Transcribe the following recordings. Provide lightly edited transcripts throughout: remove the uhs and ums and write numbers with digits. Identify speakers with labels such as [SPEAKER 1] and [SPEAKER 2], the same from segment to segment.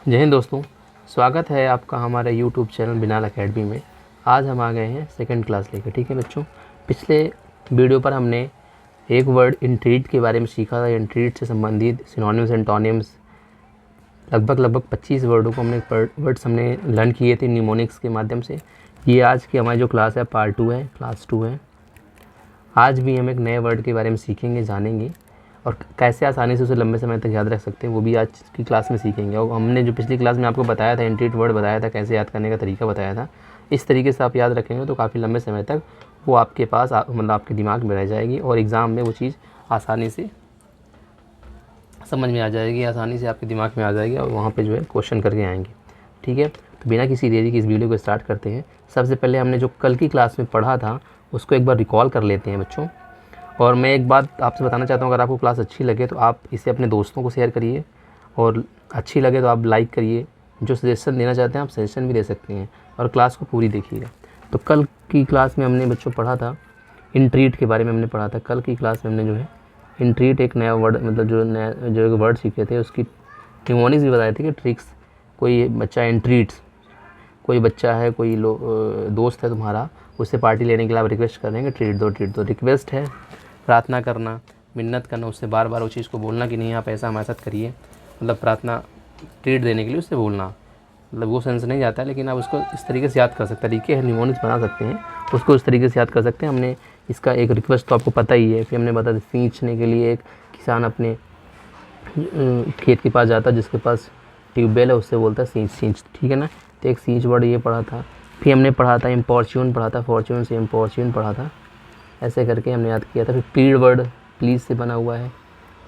[SPEAKER 1] जय हिंद दोस्तों, स्वागत है आपका हमारे YouTube चैनल बिनाल एकेडमी में। आज हम आ गए हैं सेकंड क्लास लेकर। ठीक है बच्चों, पिछले वीडियो पर हमने एक वर्ड इंट्रीट के बारे में सीखा था। इंट्रीट से संबंधित सिनोनिम्स एंटोनिम्स लगभग 25 वर्डों को हमने लर्न किए थे निमोनिक्स के माध्यम से। ये आज की हमारी जो क्लास है पार्ट 2 है, क्लास 2 है। आज भी हम एक नए वर्ड के बारे में सीखेंगे, जानेंगे और कैसे आसानी से उसे लंबे समय तक याद रख सकते हैं, वो भी आज की क्लास में सीखेंगे। और हमने जो पिछली क्लास में आपको बताया था, इंट्रीट वर्ड बताया था, कैसे याद करने का तरीका बताया था, इस तरीके से आप याद रखेंगे तो काफ़ी लंबे समय तक वो आपके पास मतलब आपके दिमाग में रह जाएगी और एग्ज़ाम में वो चीज़ आसानी से समझ में आ जाएगी, आसानी से आपके दिमाग में आ जाएगी और वहाँ पर जो है क्वेश्चन करके आएंगे। ठीक है, तो बिना किसी देरी के इस वीडियो को स्टार्ट करते हैं। सबसे पहले हमने जो कल की क्लास में पढ़ा था उसको एक बार रिकॉल कर लेते हैं बच्चों। और मैं एक बात आपसे बताना चाहता हूँ, अगर आपको क्लास अच्छी लगे तो आप इसे अपने दोस्तों को शेयर करिए और अच्छी लगे तो आप लाइक करिए। जो सजेशन देना चाहते हैं आप सजेशन भी दे सकते हैं और क्लास को पूरी देखिएगा। तो कल की क्लास में हमने बच्चों पढ़ा था इंट्रीट के बारे में हमने पढ़ा था। कल की क्लास में हमने जो है इंट्रीट एक नया वर्ड मतलब जो एक वर्ड सीखे थे उसकी निमोनिक्स भी बताए थे कि ट्रिक्स। कोई बच्चा इंट्रीट्स, कोई बच्चा है, कोई दोस्त है तुम्हारा, उससे पार्टी लेने के लिए आप रिक्वेस्ट कर रहे हैं कि ट्रीट दो। रिक्वेस्ट है प्रार्थना करना, मिन्नत करना, उससे बार बार उस चीज़ को बोलना कि नहीं आप ऐसा हमारे साथ करिए, मतलब प्रार्थना ट्रीट देने के लिए उससे बोलना, मतलब वो सेंस नहीं जाता है, लेकिन आप उसको इस तरीके से याद कर सकते हैं। तरीके हैं, निमोनिक्स बना सकते हैं, उसको इस तरीके से याद कर सकते हैं। हमने इसका एक रिक्वेस्ट तो आपको पता ही है। फिर हमने बताया सींचने के लिए एक किसान अपने खेत के पास जाता है, जिसके पास ट्यूबवेल है, उससे बोलता है सींच। ठीक है ना, तो एक सींच वर्ड ये पढ़ा था। फिर हमने पढ़ा था इम्पॉर्च्यून पढ़ा था, फॉर्च्यून से इम्पॉर्च्यून पढ़ा था, ऐसे करके हमने याद किया था। फिर प्लीड वर्ड प्लीज़ से बना हुआ है,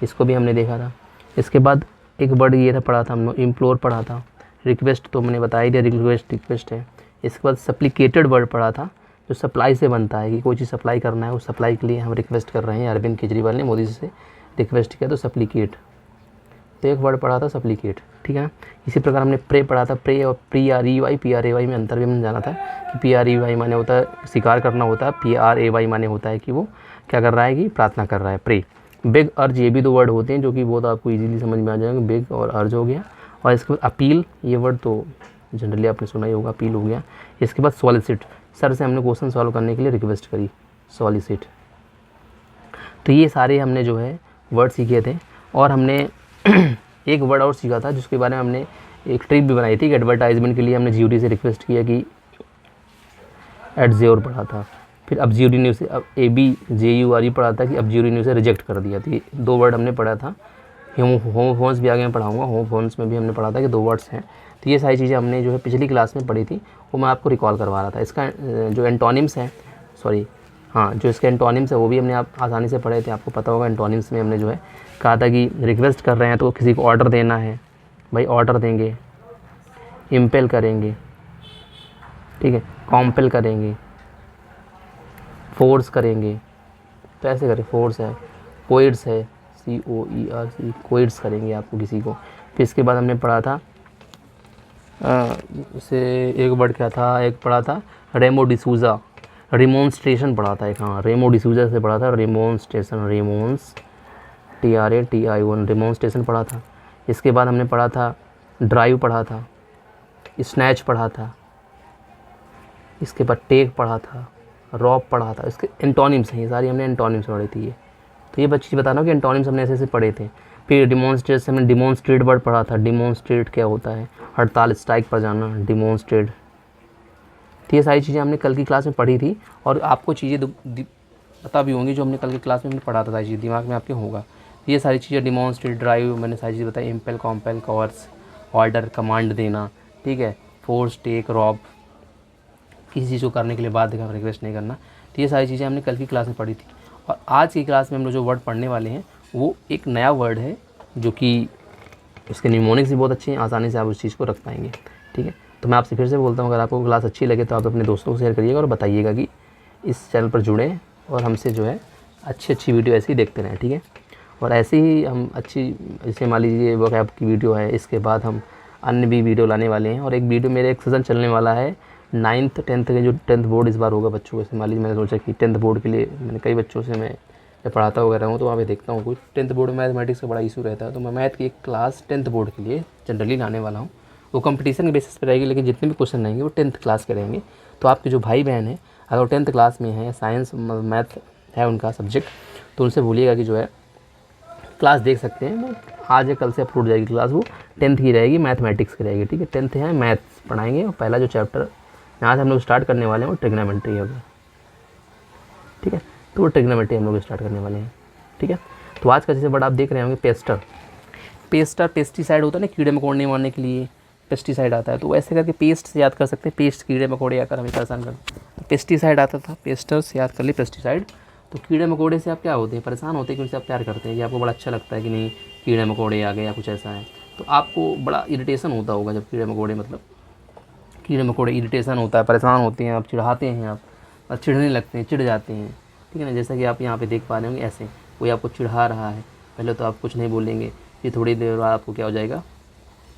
[SPEAKER 1] इसको भी हमने देखा था। इसके बाद एक वर्ड ये था पढ़ा था हमने इम्प्लोर पढ़ा था। रिक्वेस्ट तो मैंने बता ही दिया, रिक्वेस्ट है। इसके बाद सप्लीकेटेड वर्ड पढ़ा था, जो सप्लाई से बनता है कि कोई चीज़ सप्लाई करना है, उस सप्लाई के लिए हम रिक्वेस्ट कर रहे हैं। अरविंद केजरीवाल ने मोदी जी से रिक्वेस्ट किया तो सप्लीकेट, तो एक वर्ड पढ़ा था सप्लीकेट। ठीक है ना, इसी प्रकार हमने प्रे पढ़ा था। प्रे और PREY में अंतर भी हमने जाना था कि PREY माने होता है स्वीकार करना होता है, PRAY माने होता है कि वो क्या कर रहा है कि प्रार्थना कर रहा है, प्रे। बेग, अर्ज, ये भी दो वर्ड होते हैं जो कि बहुत आपको इजीली समझ में आ जाएंगे। बेग और अर्ज हो गया। और इसके बाद अपील, ये वर्ड तो जनरली आपने सुना ही होगा, अपील हो गया। इसके बाद सॉलिसिट, सर से हमने क्वेश्चन सॉल्व करने के लिए रिक्वेस्ट करी, सॉलिसिट। तो ये सारे हमने जो है वर्ड सीखे थे। और हमने एक वर्ड और सीखा था जिसके बारे में हमने एक ट्रिक भी बनाई थी कि एडवर्टाइजमेंट के लिए हमने GUD से रिक्वेस्ट किया कि @0 पढ़ा था। फिर अब GUD ने उसे अब ABJURE पढ़ा था कि अब GUD ने उसे रिजेक्ट कर दिया। तो ये दो वर्ड हमने पढ़ा था। होमोफोन्स भी आगे मैं पढ़ाऊँगा, होमोफोन्स में भी हमने पढ़ा था कि दो वर्ड्स हैं। तो ये सारी चीज़ें हमने जो है पिछली क्लास में पढ़ी थी, वो मैं आपको रिकॉल करवा रहा था। इसका जो एंटोनिम्स है, जो इसके एंटोनिम्स है वो भी हमने आप आसानी से पढ़े थे। आपको पता होगा एंटोनिम्स में हमने जो है कहा था कि रिक्वेस्ट कर रहे हैं तो किसी को ऑर्डर देना है, भाई ऑर्डर देंगे, इम्पेल करेंगे, ठीक है, कॉम्पेल करेंगे, फोर्स करेंगे, तो ऐसे करें, फोर्स है, कोइड्स है, COERC, कोइड्स करेंगे आपको किसी को। फिर इसके बाद हमने पढ़ा था उसे एक वर्ड क्या था, एक पढ़ा था रेमो डिसूजा, रिमोन्स्ट्रेशन पढ़ा था एक, हाँ रेमो डिसूजा से पढ़ा था रिमोन्स्ट्रेशन, TRATION, रिमोन्स्ट्रेशन पढ़ा था। इसके बाद हमने पढ़ा था ड्राइव पढ़ा था, स्नैच पढ़ा था, इसके बाद टेक पढ़ा था, रॉब पढ़ा था। इसके एंटोनिम्स हैं, ये सारी हमने एंटोनिम्स पढ़ी थी। ये तो ये बच्चे बता रहा हूँ कि एंटोनिम्स हमने ऐसे पढ़े थे। फिर डिमॉन्स्ट्रेट से हमने डिमॉन्स्ट्रेट वर्ड पढ़ा था। डिमॉन्स्ट्रेट क्या होता है, हड़ताल, स्ट्राइक पर जाना, डिमॉन्स्ट्रेट। तो ये सारी चीज़ें हमने कल की क्लास में पढ़ी थी और आपको चीज़ें पता भी होंगी जो हमने कल की क्लास में हमने पढ़ा था, सारी चीज़ दिमाग में आपके होगा। ये सारी चीज़ें डिमॉन्स्ट्रेट, ड्राइव, मैंने सारी चीज़ें बताई, इम्पेल, कॉम्पेल, कोर्स, ऑर्डर, कमांड देना, ठीक है, फोर्स, टेक, रॉब, किसी चीज़ को करने के लिए बाध्य का रिक्वेस्ट नहीं करना। तो ये सारी चीज़ें हमने कल की क्लास में पढ़ी थी। और आज की क्लास में हम लोग जो वर्ड पढ़ने वाले हैं वो एक नया वर्ड है जो कि उसके निमोनिक्स भी बहुत अच्छे हैं, आसानी से आप उस चीज़ को रख पाएंगे। ठीक है, तो मैं आपसे फिर से बोलता हूँ, अगर आपको क्लास अच्छी लगे तो आप अपने दोस्तों को शेयर करिएगा और बताइएगा कि इस चैनल पर जुड़ें और हमसे जो है अच्छी वीडियो ऐसे ही देखते रहें। ठीक है, और ऐसे ही हम अच्छी, जैसे मान लीजिए वोकैब की वीडियो है, इसके बाद हम अन्य भी वीडियो लाने वाले हैं। और एक वीडियो मेरे एक सीज़न चलने वाला है 9th 10th के, जो 10th बोर्ड इस बार होगा बच्चों को। जैसे मान लीजिए मैंने सोचा कि 10th बोर्ड के लिए मैंने कई बच्चों से मैं जब पढ़ाता वगैरह हूँ तो वहाँ पे देखता हूँ कुछ 10th बोर्ड में मैथमेटिक्स का बड़ा इशू रहता है, तो मैं मैथ की एक क्लास 10th बोर्ड के लिए जनरली लाने वाला हूँ। वो कंपटीशन के बेसिस पे रहेगी, लेकिन जितने भी क्वेश्चन रहेंगे वो 10th क्लास के रहेंगे। तो आपके जो भाई बहन है अगर वो 10th क्लास में है, साइंस मैथ है उनका सब्जेक्ट, तो उनसे बोलिएगा कि जो है क्लास देख सकते हैं, वो आज या कल से अपलोड जाएगी क्लास, वो 10th की रहेगी, मैथमेटिक्स की रहेगी, ठीक है। 10th है मैथ्स पढ़ाएंगे, और पहला जो चैप्टर यहाँ से हम लोग स्टार्ट करने वाले हैं वो ट्रिग्नोमेट्री होगा, ठीक है। तो वो ट्रिग्नोमेट्री हम लोग स्टार्ट करने वाले हैं, ठीक है। तो आज का जैसे वर्ड आप देख रहे होंगे पेस्टर, पेस्टिसाइड होता है ना, कीड़े मकोड़े मारने के लिए पेस्टिसाइड आता है, तो ऐसे करके पेस्ट से याद कर सकते हैं, पेस्ट कीड़े मकोड़े आकर हमें परेशान कर, पेस्टिसाइड आता था, पेस्टर से याद कर लिए पेस्टिसाइड। तो कीड़े मकोड़े से आप क्या होते हैं, परेशान होते हैं, क्योंकि आप प्यार करते हैं, ये आपको बड़ा अच्छा लगता है कि नहीं कीड़े मकोड़े आ गए या कुछ ऐसा है, तो आपको बड़ा इरिटेशन होता होगा जब कीड़े मकोड़े, मतलब कीड़े मकोड़े इरिटेशन होता है, परेशान होते हैं, आप चिढ़ाते हैं, आप और चिढ़ने लगते हैं, चिढ़ जाते हैं, ठीक है ना। जैसा कि आप यहाँ पे देख पा रहे होंगे, ऐसे कोई आपको चिढ़ा रहा है, पहले तो आप कुछ नहीं बोलेंगे, फिर थोड़ी देर बाद आपको क्या हो जाएगा,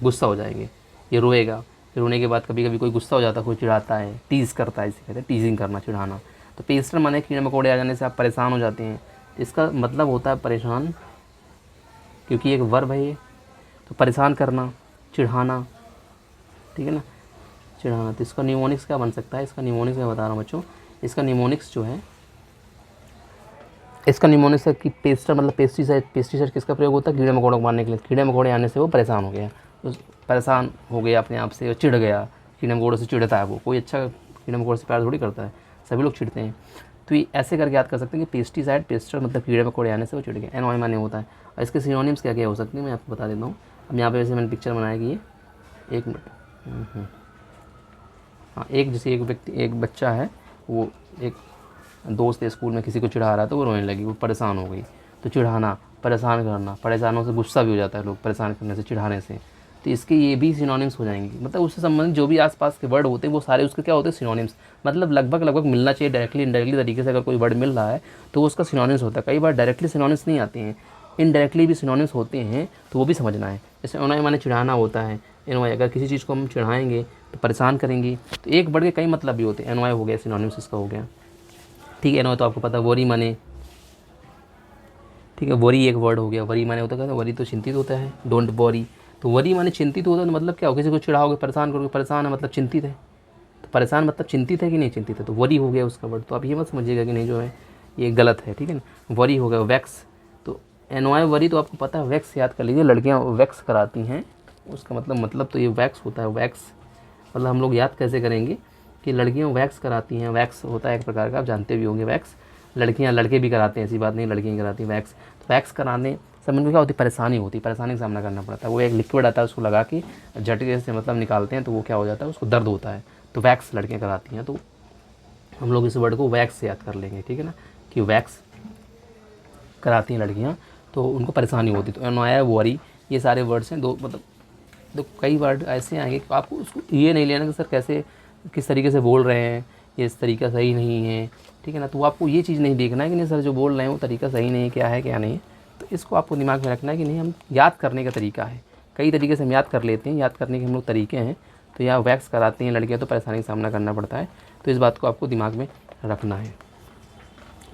[SPEAKER 1] गुस्सा हो जाएंगे, ये रोएगा, फिर रोने के बाद कभी कभी कोई गुस्सा हो जाता है, कोई चिढ़ाता है, टीज़ करता है, इसे कहते हैं टीजिंग करना, चिढ़ाना। तो पेस्टर माने कीड़े मकोड़े आ जाने से आप परेशान हो जाते हैं, तो इसका मतलब होता है परेशान, क्योंकि एक वर्ब है ये, तो परेशान करना, चिढ़ाना, ठीक है ना, चिढ़ाना। तो इसका निमोनिक्स क्या बन सकता है, इसका निमोनिक्स मैं बता रहा हूँ बच्चों, इसका निमोनिक्स जो है, इसका निमोनिक्स है कि पेस्टर मतलब पेस्टिसाइड किसका प्रयोग होता है, कीड़े मकोड़ों को मारने के लिए। कीड़े मकोड़े आने से वो परेशान हो गया, तो परेशान हो गया अपने आप से, चिढ़ गया, कीड़े मकोड़ों से चिढ़ता है वो, कोई अच्छा कीड़े मकोड़े से प्यार थोड़ी करता है, सभी लोग चिढ़ते हैं। तो ये ऐसे करके याद कर सकते हैं कि पेस्टिसाइड, पेस्टर मतलब कीड़े मकोड़े आने से वो चिढ़ गया, एनवाई माने होता है। और इसके सिनोनिम्स क्या क्या हो सकते हैं मैं आपको बता देता हूँ। अब यहाँ पे वैसे मैंने पिक्चर बनाया कि ये एक मिनट, हाँ, एक जैसे एक व्यक्ति, एक बच्चा है, वो एक दोस्त है स्कूल में किसी को चिढ़ा रहा है, तो वो रोने लगी, वो परेशान हो गई। तो चिढ़ाना, परेशान करना, परेशानों से गुस्सा भी हो जाता है लोग परेशान करने से, चिढ़ाने से, तो इसके ये भी सिनोनिम्स हो जाएंगे। मतलब उससे संबंधित जो भी आसपास के वर्ड होते हैं वो सारे उसके क्या होते हैं, सिनोनिम्स। मतलब लगभग मिलना चाहिए, डायरेक्टली इनडायरेक्टली तरीके से अगर कोई वर्ड मिल रहा है तो वो उसका सिनोनिम्स होता है। कई बार डायरेक्टली सिनोनिम्स नहीं आते हैं, इनडायरेक्टली भी सिनोनिम्स होते हैं, तो वो भी समझना है। जैसे एनवाई माने चिढ़ाना होता है, एनवाई अगर किसी चीज़ को हम चिढ़ाएंगे तो परेशान करेंगे, तो एक वर्ड के कई मतलब भी होते हैं, एनवाई हो गया सिनोनिम्स इसका हो गया, ठीक है। एनवाई तो आपको पता है, वरी माने, ठीक है, वरी एक वर्ड हो गया, वरी माने होता है, वरी तो चिंतित होता है, डोंट वरी, तो वरी माने चिंतित होता है, तो मतलब क्या हो, किसी को चिढ़ाओगे, परेशान करोगे, परेशान है मतलब चिंतित है, तो परेशान मतलब चिंतित है कि नहीं चिंतित है, तो वरी हो गया उसका वर्ड। तो आप ये मत समझिएगा कि नहीं जो है ये गलत है, ठीक है ना। वरी हो गया, वैक्स, तो एनवाई वरी तो आपको पता है, वैक्स याद कर लीजिए, लड़कियाँ वैक्स कराती हैं, उसका मतलब तो ये वैक्स होता है, वैक्स मतलब हम लोग याद कैसे करेंगे कि लड़कियाँ वैक्स कराती हैं, वैक्स होता है एक प्रकार का, आप जानते भी होंगे वैक्स, लड़कियाँ लड़के भी कराते हैं, ऐसी बात नहीं लड़कियाँ ही कराती हैं वैक्स। तो वैक्स कराने सब में क्या होती है, परेशानी होती है, परेशानी का सामना करना पड़ता है। वो एक लिक्विड आता है, उसको लगा के झटके से मतलब निकालते हैं, तो वो क्या हो जाता है, उसको दर्द होता है, तो वैक्स लड़कियाँ कराती हैं। तो हम लोग इस वर्ड को वैक्स से याद कर लेंगे, ठीक है ना, कि वैक्स कराती हैं लड़कियाँ, तो उनको परेशानी होती है। तो एनवाई वरी, ये सारे वर्ड्स हैं, दो मतलब तो कई वर्ड ऐसे आएंगे कि आपको उसको ये नहीं लेना कि सर कैसे किस तरीके से बोल रहे हैं, ये इस तरीका सही नहीं है, ठीक है ना। तो आपको ये चीज़ नहीं देखना है कि नहीं सर जो बोल रहे हैं वो तरीका सही नहीं है, क्या है क्या नहीं है, तो इसको आपको दिमाग में रखना है कि नहीं हम याद करने का तरीका है, कई तरीके से हम याद कर लेते हैं, याद करने के हम लोग तरीके हैं। तो यहाँ वैक्स कराती हैं लड़कियाँ, तो परेशानी का सामना करना पड़ता है, तो इस बात को आपको दिमाग में रखना है,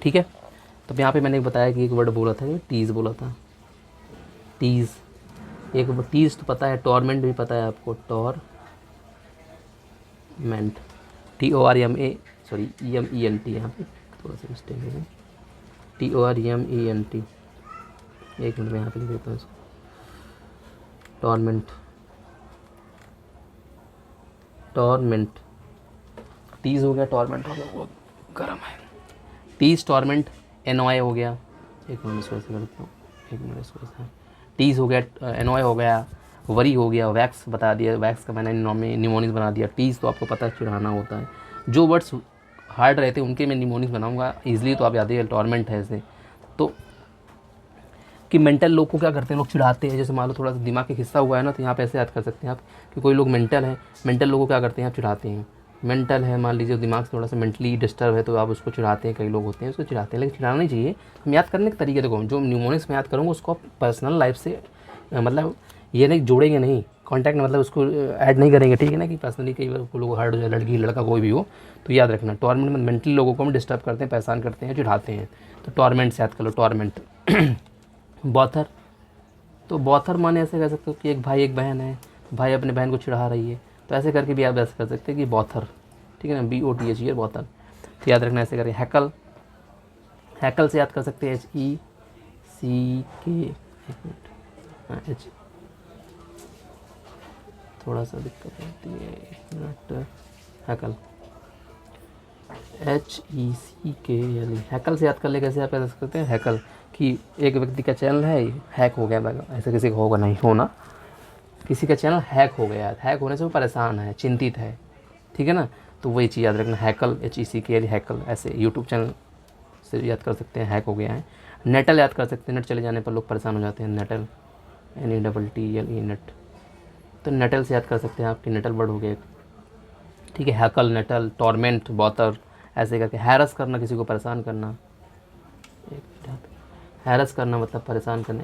[SPEAKER 1] ठीक है। तो यहाँ पर मैंने बताया कि एक वर्ड बोला था, टीज़ बोला था, टीज़, एक टीज़ तो पता है, टॉर्मेंट भी पता है आपको, टॉर्मेंट, TORMENT, यहाँ पे थोड़ा सा मिस्टेक है, TORMENT, एक मिनट में यहाँ पे लिख देता हूँ इसको, टॉर्मेंट, टीज़ हो गया, टॉर्मेंट हो गया, वो गर्म है, टीज़ टॉर्मेंट, एनवाई हो गया, एक मिनट इसको ऐसे करता हूँ, एक मिनट इसको ऐसे, टीज़ हो गया, एनवाई हो गया, वरी हो गया, वैक्स बता दिया, वैक्स का मैंने निमोनिक्स बना दिया, टीज़ तो आपको पता है चिढ़ाना होता है, जो वर्ड्स हार्ड रहते हैं उनके मैं निमोनिक्स बनाऊंगा ईजिली, तो आप याद है टॉर्मेंट है ऐसे। तो कि मेंटल लोग को क्या करते हैं, लोग चिढ़ाते हैं, जैसे मान लो थोड़ा सा दिमाग के खिस्सा हुआ है ना, तो यहाँ पे ऐसे याद कर सकते हैं आप कि कोई लोग मेंटल है, मेंटल लोगों को क्या करते हैं, आप चिढ़ाते हैं, मेंटल है मान लीजिए दिमाग से थोड़ा सा मेंटली डिस्टर्ब है, तो आप उसको चिढ़ाते हैं, कई लोग होते हैं उसको चिढ़ाते हैं, लेकिन चिढ़ाना नहीं चाहिए। हम याद करने के तरीके देखो, जो निमोनिक्स में याद करूँगा उसको आप पर्सनल लाइफ से मतलब ये नहीं जोड़ेंगे, नहीं कॉन्टैक्ट मतलब उसको ऐड नहीं करेंगे, ठीक है ना, कि पर्सनली कई बार लोग हार्ड हो जाए, लड़की लड़का कोई भी हो, तो याद रखना टॉर्मेंट में मेंटली लोगों को हम डिस्टर्ब करते हैं, परेशान करते हैं, चिढ़ाते हैं, तो टॉर्मेंट से याद कर लो, टॉर्मेंट। बॉथर, तो बॉथर माने ऐसे कह सकते हो कि एक भाई एक बहन है, भाई अपने बहन को चिढ़ा रही है, तो ऐसे करके भी आप ऐसे कर सकते हैं कि बॉथर, ठीक है ना, BOTHER बॉथर। तो याद रखना ऐसे करें। हैकल, हैकल से याद कर सकते हैं HECK, एक मिनट, हाँ H, थोड़ा सा दिक्कत होती है, एक मिनट, हैकल HECKL, हैकल से याद कर ले। कैसे आप याद सकते हैं हैकल, कि एक व्यक्ति का चैनल है हैक हो गया, ऐसे किसी का होगा नहीं होना, किसी का चैनल हैक हो गया, हैक होने से वो परेशान है, चिंतित है, ठीक है ना। तो वही चीज़ याद रखना, हैकल HECKL हैकल। ऐसे यूट्यूब चैनल से याद कर सकते हैं हैक हो गया है। नेटल याद कर सकते हैं, नेट चले जाने पर लोग परेशान हो जाते हैं, नेटल NETTLE नेट। तो नेटल से याद कर सकते हैं, आपकी नेटल वर्ड हो गया, ठीक है। हैकल, नेटल, टॉर्मेंट, बॉथर, ऐसे करके। हैरस करना, किसी को परेशान करना, हैरस करना मतलब परेशान करना,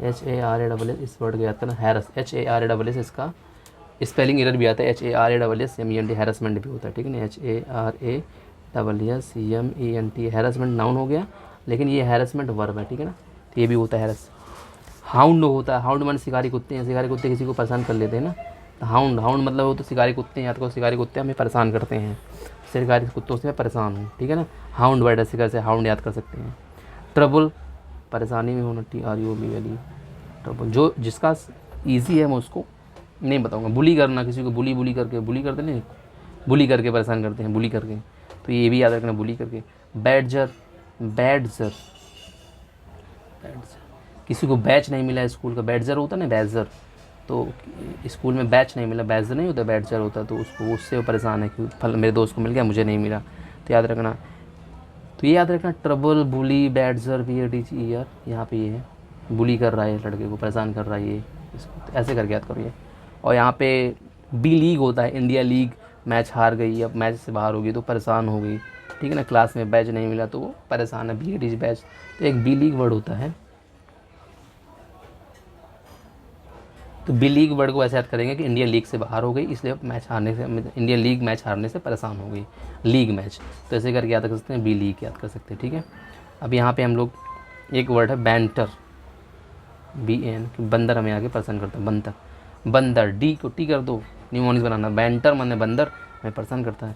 [SPEAKER 1] HARASS इस वर्ड को याद करना, हैरस HARASS। इसका स्पेलिंग एरर भी आता है, HARASSENT, हैरसमेंट भी होता है, ठीक है ना, HARASSEMENT, हैरसमेंट नाउन हो गया, लेकिन ये हैरसमेंट वर्ब है, ठीक है ना, तो ये भी होता है हैरस। हाउंड होता है, हाउंड मान शिकारी कुत्ते हैं, शिकारी कुत्ते किसी को परेशान कर लेते हैं ना, तो हाउंड, हाउंड मतलब वो तो शिकारी कुत्ते हैं, या तो शिकारी कुत्ते हमें परेशान करते हैं, शिकारी कुत्तों से मैं परेशान हूँ, ठीक है ना, हाउंड वर्ड ऐसे से हाउंड याद कर सकते हैं। ट्रबल, परेशानी में होना, TROUBLE, ट्रबल। जो जिसका ईजी है मैं उसको नहीं बताऊँगा। बुली करना, किसी को बुली करके, बुली करते नहीं, बुली करके परेशान करते हैं, बुली करके, तो ये भी याद रखना, बुली करके। बैडजर, बैडजर, किसी को बैच नहीं मिला स्कूल का, बैडजर होता ना, बैडजर, तो स्कूल में बैच नहीं मिला, बैडजर नहीं होता, बैडजर होता, तो उसको, उससे वो परेशान है कि फल मेरे दोस्त को मिल गया, मुझे नहीं मिला, तो याद रखना। तो ये याद रखना, ट्रबल, बुली, बैडजर, BADGER, यहाँ पे ये है, बुली कर रहा है लड़के को, परेशान कर रहा है ये, इसको तो ऐसे करके याद करो ये। और यहाँ पे B लीग होता है, इंडिया लीग, मैच हार गई, अब मैच से बाहर होगी तो परेशान हो गई, ठीक है ना, क्लास में बैच नहीं मिला तो वो परेशान है, BADG बैच, तो एक B लीग वर्ड होता है। तो B लीग वर्ड को ऐसे याद करेंगे कि इंडियन लीग से बाहर हो गई, इसलिए मैच हारने से, इंडियन लीग मैच हारने से परेशान हो गई, लीग मैच, तो ऐसे करके याद कर सकते हैं, B लीग याद कर सकते हैं, ठीक है। अब यहाँ पे हम लोग एक वर्ड है बैंटर, BAN, बंदर हमें आगे परेशान करता है, बंदर, बंदर, D को T कर दो, न्यूमोनिक्स बनाना, बैंटर माने बंदर हमें परेशान करता है,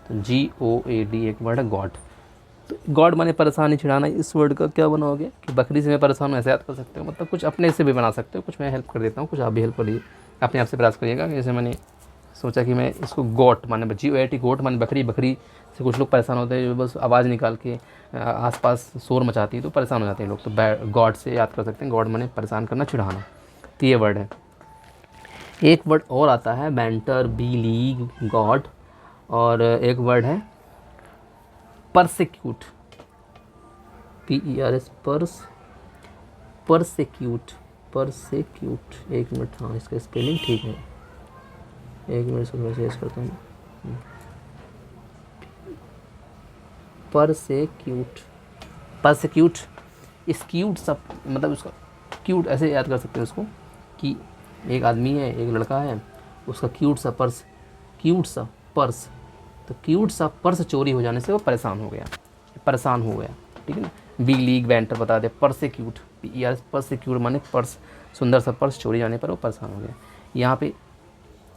[SPEAKER 1] तो GOAD एक वर्ड है, गॉड। तो गॉड माने परेशानी, छिड़ाना, इस वर्ड का क्या बनाओगे कि बकरी से मैं परेशान हूँ, ऐसे याद कर सकते हो, मतलब कुछ अपने से भी बना सकते हो, कुछ मैं हेल्प कर देता हूँ, कुछ आप भी हेल्प करिए, अपने आप से प्रयास करिएगा। जैसे मैंने सोचा कि मैं इसको गोट माने GOAT, गोट माने बकरी, बकरी से कुछ लोग परेशान होते हैं, जो बस आवाज़ निकाल के आसपास शोर मचाती है तो परेशान हो जाते हैं लोग, तो गॉड से याद कर सकते हैं, गॉड माने परेशान करना, चिढ़ाना, तो ये वर्ड है। एक वर्ड और आता है बैंटर, B लीग, गॉड, और एक वर्ड है परसिक्यूट, PERS, परसिक्यूट, परसिक्यूट, एक मिनट, हाँ इसका स्पेलिंग ठीक है, एक मिनट से मैसेज करता हूँ, परसिक्यूट, परसिक्यूट, स्क्यूट सब मतलब उसका क्यूट, ऐसे याद कर सकते हैं उसको कि एक आदमी है, एक लड़का है, उसका क्यूट सा पर्स, क्यूट सा पर्स, तो क्यूट सा पर्स चोरी हो जाने से वो परेशान हो गया, परेशान हो गया, ठीक है ना। B लीग बैंटर बता दे, परसिक्यूट, PERS, परसिक्यूट माने पर्स, सुंदर सा पर्स चोरी जाने पर वो परेशान हो गया। यहाँ पे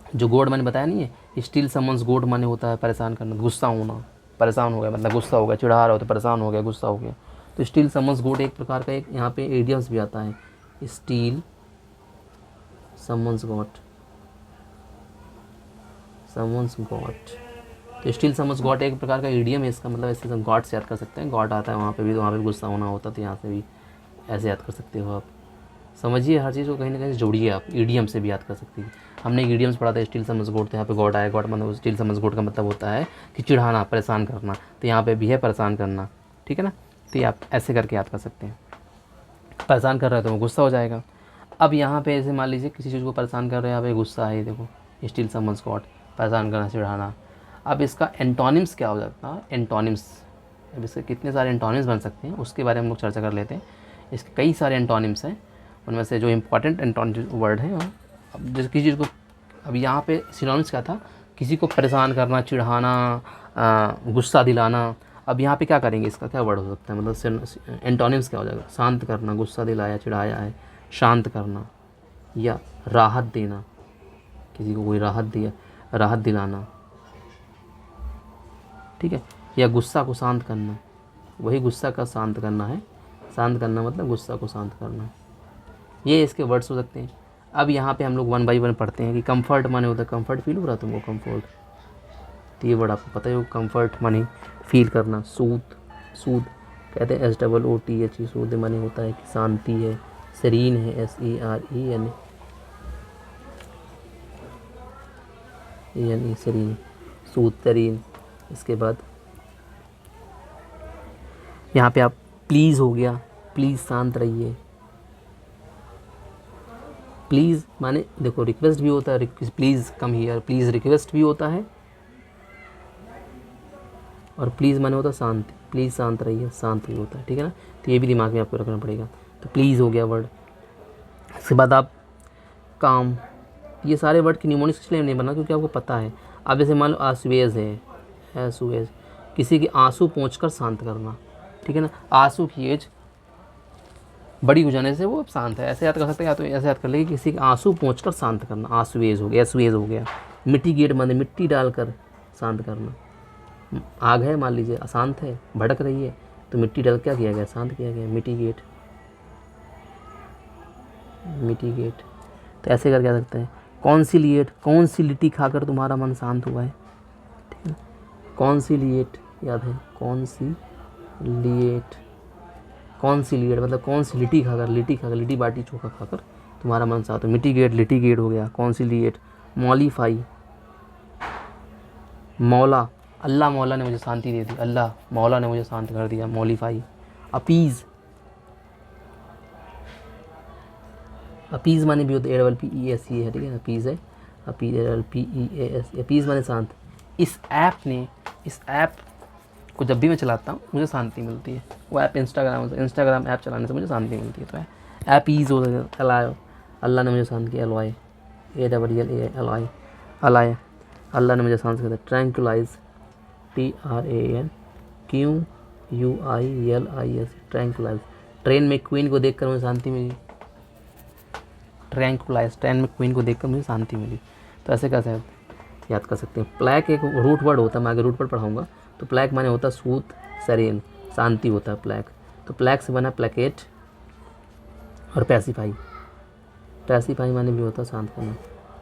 [SPEAKER 1] जो गोड मैंने बताया नहीं है, स्टील समन्स गोड माने होता है परेशान करना, गुस्सा होना, परेशान हो गया मतलब गुस्सा हो गया, चिढ़ा रहा हो तो परेशान हो गया, गुस्सा हो गया, तो स्टील समन्स गोड एक प्रकार का, एक यहाँ पे इडियम्स भी आता है, steel summons got, summons got, तो स्टील समझ गॉट एक प्रकार का ईडियम है, इसका मतलब ऐसे गॉड से याद कर सकते हैं, गॉड आता है वहाँ पे भी, तो वहाँ पे गुस्सा होना होता, तो यहाँ से भी ऐसे याद कर सकते हो आप। समझिए हर चीज़ को कहीं ना कहीं जोड़िए आप, ईडियम से भी याद कर सकते हैं। हमने एक ईडियम्स पढ़ा था, स्टील समझ गॉड, तो यहाँ पे गॉड आया, गॉड मतलब स्टील समझ गॉड का मतलब होता है कि चिढ़ाना, परेशान करना, तो यहाँ पर भी है परेशान करना, ठीक है ना, तो ये आप ऐसे करके याद कर सकते हैं। परेशान कर रहे हो तो वो गुस्सा हो जाएगा। अब यहाँ पे ऐसे मान लीजिए किसी चीज़ को परेशान कर रहे हैं, यहाँ पे गुस्सा है, देखो स्टील समझ गॉड, परेशान करना, चिढ़ाना। अब इसका एंटोनिम्स क्या हो जाता है, एंटोनिम्स, अब इसके कितने सारे एंटोनिम्स बन सकते हैं उसके बारे में हम लोग चर्चा कर लेते हैं। इसके कई सारे एंटोनिम्स हैं, उनमें से जो इम्पॉर्टेंट एंटोनिम वर्ड हैं, अब जैसे किसी चीज़ को, अब यहाँ पे सिनोनिम्स क्या था, किसी को परेशान करना, चिढ़ाना, गुस्सा दिलाना। अब यहाँ पे क्या करेंगे, इसका क्या वर्ड हो सकता है, मतलब एंटोनिम्स क्या हो जाएगा, शांत करना, गुस्सा दिलाया, चिढ़ाया है, शांत करना, या राहत देना, किसी को कोई राहत दिया, राहत दिलाना, ठीक है। या गुस्सा को शांत करना, वही गुस्सा का शांत करना है, शांत करना मतलब गुस्सा को शांत करना। ये इसके वर्ड्स हो सकते हैं। अब यहाँ पे हम लोग 1 बाय 1 पढ़ते हैं कि कंफर्ट माने होता है, कंफर्ट फील हो रहा तुमको, कंफर्ट, तो ये वर्ड आपको पता है, कंफर्ट माने फील करना। सूद, सूद कहते हैं SOOTH, सूद माने होता है कि शांति है। सेरीन है SEREN, सेरीन, सूद, सेरीन। इसके बाद यहाँ पे आप प्लीज़ हो गया, प्लीज़ शांत रहिए। प्लीज़ माने देखो रिक्वेस्ट भी होता है, please come here, please request भी होता है, और प्लीज़ माने होता है शांति, प्लीज़ शांत रहिए, शांत भी होता है, ठीक है ना। तो ये भी दिमाग में आपको रखना पड़ेगा। तो प्लीज़ हो गया वर्ड। इसके बाद आप काम, ये सारे वर्ड की निमोनिक्स इसलिए नहीं बना क्योंकि आपको पता है। अब जैसे मान लो आसुएज है, एसुएज, किसी के आंसू पोंछकर शांत करना, ठीक है ना। आंसू की एज बड़ी हो जाने से वो अब शांत है, ऐसे याद कर सकते हैं, या तो ऐसे याद कर लेंगे किसी के आंसू पोंछकर शांत करना, आसुएज हो गया, एसुएज हो गया। मिटिगेट माने मिट्टी डालकर शांत करना। आग है मान लीजिए, अशांत है, भड़क रही है, तो मिट्टी डाल क्या किया गया, शांत किया गया, मिटिगेट, मिटिगेट। तो ऐसे कर क्या सकते हैं। कॉन्सिलिएट, कॉन्सिलिटी खाकर तुम्हारा मन शांत हुआ है, ठीक है। कॉन्सिलिएट याद है, कॉन्सिलिएट, कॉन्सिलिएट मतलब कॉन्सिलिटी खाकर, लिट्टी बाटी चोखा खाकर तुम्हारा मन शांत हो। मिटिगेट, लिटिगेट हो गया, कॉन्सिलिएट। मॉलिफाई, मौला, अल्लाह मौला ने मुझे शांति दे दी, अल्लाह मौला ने मुझे शांत कर दिया, मौलीफाई। अपीज़, अपीज़ माने भी होते APPEAS है, ठीक है ना, अपीज़ है, APPEAS, अपीज़ माने शांत। इस ऐप को जब भी मैं चलाता हूँ मुझे शांति मिलती है। वो ऐप इंस्टाग्राम ऐप चलाने से मुझे शांति मिलती है। तो ऐपीज़ हो गया, अलाय, अल्लाह ने मुझे शांत किया, LOI, ALLAY, अलाय, अल्लाह ने मुझे शांत किया। Tranquillise, TRANQUILIS, tranquillise. ट्रेन में क्वीन को देखकर मुझे शांति मिली, ट्रैंक्विलाइज, ट्रेन में क्वीन को देखकर मुझे शांति मिली। तो ऐसे कैसे याद कर सकते हैं। प्लैक एक रूट वर्ड होता है, मैं आगे रूट वर्ड पढ़ाऊँगा। तो प्लैक माने होता है सूत, सरेन, शांति होता है प्लैक। तो प्लैक से बना प्लैकेट और पैसिफाई, पैसिफाई माने भी होता है शांत करना।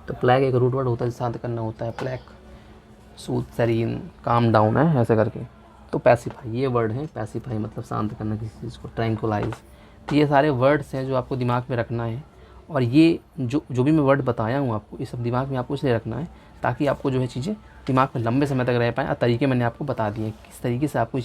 [SPEAKER 1] तो प्लैक एक रूट वर्ड होता है, शांत करना होता है प्लैक, सूद, सरीन, काम डाउन है ऐसे करके। तो पैसिफाई ये वर्ड है, पैसिफाई मतलब शांत करना किसी चीज़ को, ट्रैंक्विलाइज। तो ये सारे वर्ड्स हैं जो आपको दिमाग में रखना है। और ये जो भी मैं वर्ड बताया हूँ आपको, ये सब दिमाग में आपको इसलिए रखना है ताकि आपको जो है चीज़ें दिमाग में लंबे समय तक रह पाएँ। और तरीके मैंने आपको बता दिए किस तरीके से आपको